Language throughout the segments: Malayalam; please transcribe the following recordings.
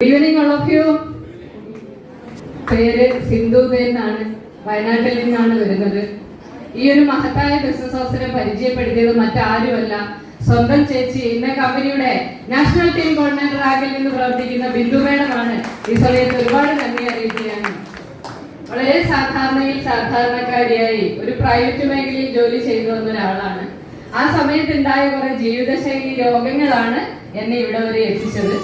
Evening all of U. പേര് സിന്ധു എന്നാണ്, വയനാട്ടിൽ നിന്നാണ് വരുന്നത്. ഈ ഒരു മഹത്തായ ബിസിനസ് അവസരം പരിചയപ്പെടുത്തിയത് മറ്റാരുമല്ല, സ്വന്തം ചേച്ചി ഇന്ന കമ്പനിയുടെ നാഷണൽ ടീം കോർഡിനേറ്റർ റാങ്കിൽ നിന്ന് പ്രവർത്തിക്കുന്ന ബിന്ദു മേഡമാണ്. ഈ സമയത്ത് ഒരുപാട് നന്ദി അറിയിക്കുകയാണ്. വളരെ സാധാരണക്കാരിയായി ഒരു പ്രൈവറ്റ് മേഖലയിൽ ജോലി ചെയ്തു വന്ന ഒരാളാണ്. ആ സമയത്തുണ്ടായ കുറെ ജീവിതശൈലി രോഗങ്ങളാണ് എന്നെ ഇവിടെ വരെ എത്തിച്ചത്.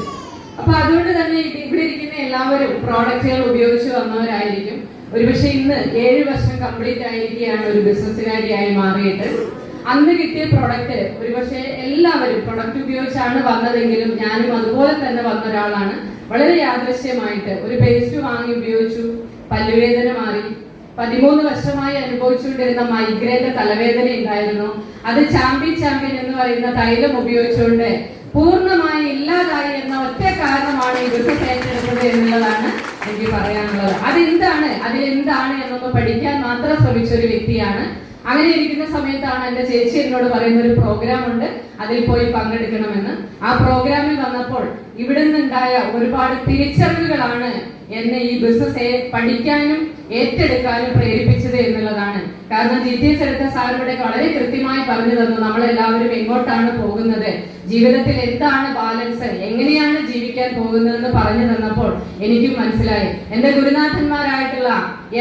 അപ്പൊ അതുകൊണ്ട് തന്നെ ഇവിടെ ഇരിക്കുന്ന എല്ലാവരും പ്രോഡക്റ്റുകൾ ഉപയോഗിച്ച് വന്നവരായിരിക്കും. ഒരുപക്ഷെ ഇന്ന് 7 വർഷം കംപ്ലീറ്റ് ആയിരിക്കുകയാണ് ഒരു ബിസിനസ്സുകാരിയായി മാറിയിട്ട്. അന്ന് കിട്ടിയ പ്രൊഡക്റ്റ് ഒരുപക്ഷെ എല്ലാവരും പ്രൊഡക്റ്റ് ഉപയോഗിച്ചാണ് വന്നതെങ്കിലും ഞാനും അതുപോലെ തന്നെ വന്ന ഒരാളാണ്. വളരെ യാദൃശ്യമായിട്ട് ഒരു പേസ്റ്റ് വാങ്ങി ഉപയോഗിച്ചു, പല്ലുവേദന മാറി. 13 വർഷമായി അനുഭവിച്ചുകൊണ്ടിരുന്ന മൈഗ്രൈന്റെ തലവേദന ഉണ്ടായിരുന്നു. അത് ചാമ്പ്യൻ എന്ന് പറയുന്ന തൈലം ഉപയോഗിച്ചുകൊണ്ട് പൂർണ്ണമായി ഇല്ലാതായി എന്ന ഒറ്റ കാരണമാണ് ഈ ബിസിനസ് ഏറ്റെടുത്തത് എന്നുള്ളതാണ് എനിക്ക് പറയാനുള്ളത്. അതിലെന്താണ് എന്നൊന്ന് പഠിക്കാൻ മാത്രം ശ്രമിച്ച ഒരു വ്യക്തിയാണ്. അങ്ങനെ ഇരിക്കുന്ന സമയത്താണ് എന്റെ ചേച്ചി എന്നോട് പറയുന്ന ഒരു പ്രോഗ്രാം ഉണ്ട്, അതിൽ പോയി പങ്കെടുക്കണമെന്ന്. ആ പ്രോഗ്രാമിൽ വന്നപ്പോൾ ഇവിടെ നിന്നുണ്ടായ ഒരുപാട് തിരിച്ചറിവുകളാണ് എന്നെ ഈ ബിസിനസ് പഠിക്കാനും ഏറ്റെടുക്കാനും പ്രേരിപ്പിച്ചത് എന്നുള്ളതാണ്. കാരണം GTS എടുത്ത സാറിവിടെ വളരെ കൃത്യമായി പറഞ്ഞു തന്നു നമ്മളെല്ലാവരും എങ്ങോട്ടാണ് പോകുന്നത്, ജീവിതത്തിൽ എന്താണ് ബാലൻസ്, എങ്ങനെയാണ് ജീവിക്കാൻ പോകുന്നതെന്ന് പറഞ്ഞു തന്നപ്പോൾ എനിക്കും മനസ്സിലായി. എന്റെ ഗുരുനാഥന്മാരായിട്ടുള്ള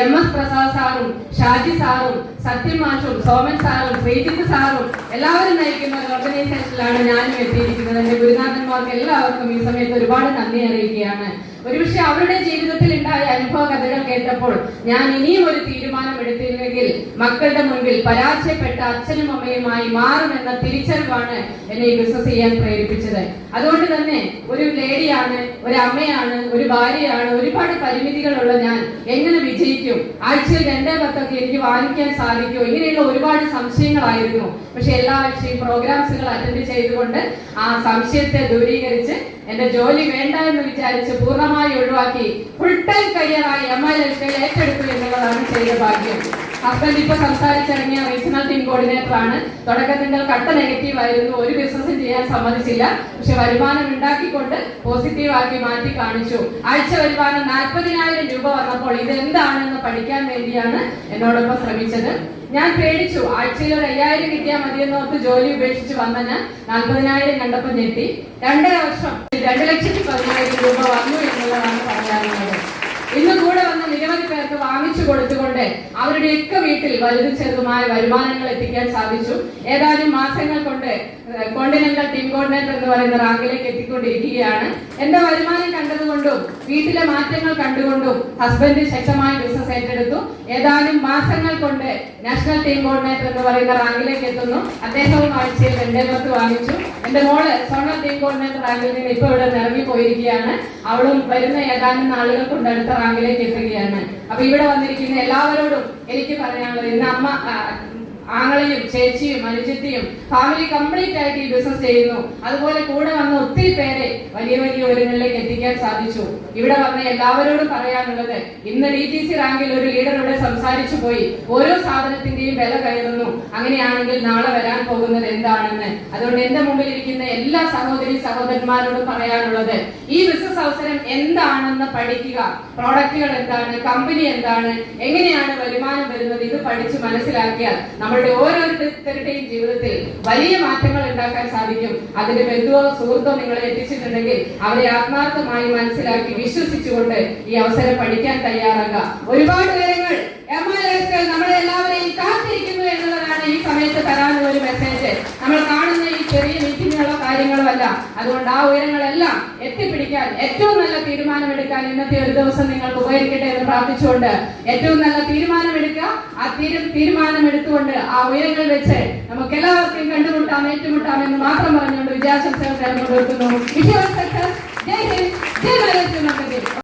MS പ്രസാദ് സാറും ഷാജി സാറും സത്യം മാഷും സോമൻ സാറും ശ്രീജിത്ത് സാറും എല്ലാവരും നയിക്കുന്ന ഒരു ഓർഗനൈസേഷനിലാണ് ഞാനും എത്തിയിരിക്കുന്നത്. എന്റെ ഗുരുനാഥന്മാർക്ക് എല്ലാവർക്കും ഈ സമയത്ത് ഒരുപാട് നന്ദി അറിയിക്കുകയാണ്. ഒരുപക്ഷെ അവരുടെ ജീവിതത്തിൽ ഉണ്ടായ അനുഭവ കഥകൾ കേട്ടപ്പോൾ ഞാൻ ഇനിയും ഒരു തീരുമാനം എടുത്തില്ലെങ്കിൽ മക്കളുടെ മുൻപിൽ പരാജയപ്പെട്ട അച്ഛനും അമ്മയുമായി മാറുമെന്ന തിരിച്ചറിവാണ് എന്നെ ഈ ബിസിനസ് ചെയ്യാൻ പ്രേരിപ്പിച്ചത്. അതുകൊണ്ട് തന്നെ ഒരു ലേഡിയാണ്, ഒരു അമ്മയാണ്, ഒരു ഭാര്യയാണ്, ഒരുപാട് പരിമിതികളുള്ള ഞാൻ എങ്ങനെ വിജയിക്കും, ആഴ്ചയിൽ 2-10 എനിക്ക് വാങ്ങിക്കാൻ സാധിക്കുമോ, ഇങ്ങനെയുള്ള ഒരുപാട് സംശയങ്ങളായിരുന്നു. പക്ഷെ എല്ലാ ആഴ്ചയും പ്രോഗ്രാംസുകൾ അറ്റൻഡ് ചെയ്തുകൊണ്ട് ആ സംശയത്തെ ദൂരീകരിച്ച് എന്റെ ജോലി വേണ്ട എന്ന് വിചാരിച്ച് പൂർണ്ണമായി ഒഴിവാക്കി ഫുൾ ടൈം കരിയറായി MILSL ഏറ്റെടുത്തു എന്നുള്ളതാണ് ചെയ്ത ഭാഗ്യം. ഹസ്ബൻഡ് ഇപ്പൊ സംസാരിച്ചിറങ്ങിയ റീജിയണൽ ടീം കോർഡിനേറ്റർ ആണ്. തുടക്കത്തിൽ കട്ട നെഗറ്റീവ് ആയിരുന്നു, ഒരു ബിസിനസ്സും ചെയ്യാൻ സമ്മതിച്ചില്ല. പക്ഷെ വരുമാനം ഉണ്ടാക്കിക്കൊണ്ട് പോസിറ്റീവ് ആക്കി മാറ്റി കാണിച്ചു. ആഴ്ച വരുമാനം 40,000 രൂപ വന്നപ്പോൾ ഇതെന്താണെന്ന് പഠിക്കാൻ വേണ്ടിയാണ് എന്നോടൊപ്പം ശ്രമിച്ചത്. ഞാൻ പേടിച്ചു, ആഴ്ചയിൽ ഒരു 5,000 കിട്ടിയാൽ മതിയെന്ന് ഓർത്ത് ജോലി ഉപേക്ഷിച്ച് വന്ന ഞാൻ 40,000 കണ്ടപ്പോൾ ഞെട്ടി. 2.5 വർഷം 2,10,000 രൂപ വന്നു എന്നുള്ളതാണ് പറയാനുള്ളത്. ഇന്ന് കൂടെ വന്ന നിരവധി പേർക്ക് വാങ്ങിച്ചു കൊടുത്തുകൊണ്ട് അവരുടെയൊക്കെ വീട്ടിൽ വലുതും ചെറുതുമായ വരുമാനങ്ങൾ എത്തിക്കാൻ സാധിച്ചു. ഏതാനും മാസങ്ങൾ കൊണ്ട് കോണ്ടിനെന്റൽ ടീം കോർഡിനേറ്റർ എന്ന് പറയുന്ന റാങ്കിലേക്ക് എത്തിക്കൊണ്ടിരിക്കുകയാണ്. എന്റെ വരുമാനം കണ്ടതുകൊണ്ടും വീട്ടിലെ മാറ്റങ്ങൾ കണ്ടുകൊണ്ടും ഹസ്ബൻഡ് ശക്തമായ ബിസിനസ് ഏറ്റെടുത്തു. ഏതാനും മാസങ്ങൾ കൊണ്ട് നാഷണൽ ടീം കോർഡിനേറ്റർ എന്ന് പറയുന്ന റാങ്കിലേക്ക് എത്തുന്നു. അദ്ദേഹവും ആഴ്ചയിൽ 2 വാങ്ങിച്ചു. എന്റെ മോള് സോണൽ ടീം കോർഡിനേറ്റർ റാങ്കിൽ നിന്ന് ഇപ്പൊ ഇവിടെ ഇറങ്ങി പോയിരിക്കുകയാണ്. അവളും വരുന്ന ഏതാനും നാളുകൾ കൊണ്ട് അടുത്ത റാങ്കിലേക്ക് എത്തുകയാണ്. അപ്പൊ ഇവിടെ വന്നിരിക്കുന്ന എല്ലാവരോടും എനിക്ക് പറയാനുള്ളത്, ഇന്ന് അമ്മ ആങ്ങളെയും ചേച്ചിയും അനുജത്തിയും ഫാമിലി കംപ്ലീറ്റ് ആയിട്ട് ഈ ബിസിനസ് ചെയ്യുന്നു. അതുപോലെ കൂടെ വന്ന ഒത്തിരി പേരെ വലിയ ഉയരങ്ങളിലേക്ക് എത്തിക്കാൻ സാധിച്ചു. ഇവിടെ വന്ന എല്ലാവരോടും പറയാനുള്ളത്, ഇന്ന് DTC റാങ്കിൽ ഒരു ലീഡറോട് സംസാരിച്ചു പോയി ഓരോ സാധനത്തിന്റെയും വില കയറുന്നു. അങ്ങനെയാണെങ്കിൽ നാളെ വരാൻ പോകുന്നത് എന്താണെന്ന്. അതുകൊണ്ട് എന്റെ മുമ്പിൽ ഇരിക്കുന്ന എല്ലാ സഹോദരന്മാരോടും പറയാനുള്ളത്, ഈ ബിസിനസ് അവസരം എന്താണെന്ന് പഠിക്കുക. പ്രോഡക്റ്റുകൾ എന്താണ്, കമ്പനി എന്താണ്, എങ്ങനെയാണ് വരുമാനം വരുന്നത്, ഇത് പഠിച്ച് മനസ്സിലാക്കിയാൽ നമ്മളുടെ ഓരോരുത്തരുടെയും ജീവിതത്തിൽ വലിയ മാറ്റങ്ങൾ ഉണ്ടാക്കാൻ സാധിക്കും. അതിന്റെ ബന്ധുവോ സുഹൃത്തോ നിങ്ങളെ എത്തിച്ചിട്ടുണ്ടെങ്കിൽ അവരെ ആത്മാർത്ഥമായി മനസ്സിലാക്കി വിശ്വസിച്ചുകൊണ്ട് ഈ അവസരം പഠിക്കാൻ തയ്യാറാകുക. ഒരുപാട് വിവരങ്ങൾ MILSL നമ്മളെ എല്ലാവരെയും കാത്തിരിക്കുന്നു എന്നുള്ളതാണ് ഈ സമയത്ത് തരാനുള്ള ഒരു മെസ്സേജ്. നമ്മൾ കാണുന്ന ഈ ചെറിയ മീറ്റിങ്ങുകളോ കാര്യങ്ങളോ അല്ല. അതുകൊണ്ട് ആ ഉയരങ്ങളെല്ലാം എത്തിപ്പിടിക്കാൻ ഏറ്റവും നല്ല തീരുമാനമെടുക്കാൻ ഇന്നത്തെ ഒരു ദിവസം നിങ്ങൾക്ക് ഉപകരിക്കട്ടെ എന്ന് പ്രാർത്ഥിച്ചുകൊണ്ട് ഏറ്റവും നല്ല തീരുമാനമെടുക്കുക. ആ തീരുമാനമെടുത്തുകൊണ്ട് ആ ഉയരങ്ങൾ വെച്ച് നമുക്ക് എല്ലാവർക്കും കണ്ടുമുട്ടാം, ഏറ്റുമുട്ടാം എന്ന് മാത്രം പറഞ്ഞുകൊണ്ട് വിജയാശംസകൾ നേർന്നുകൊടുക്കുന്നു. ജയ് ഹിന്ദ്, ജയ് MILSL.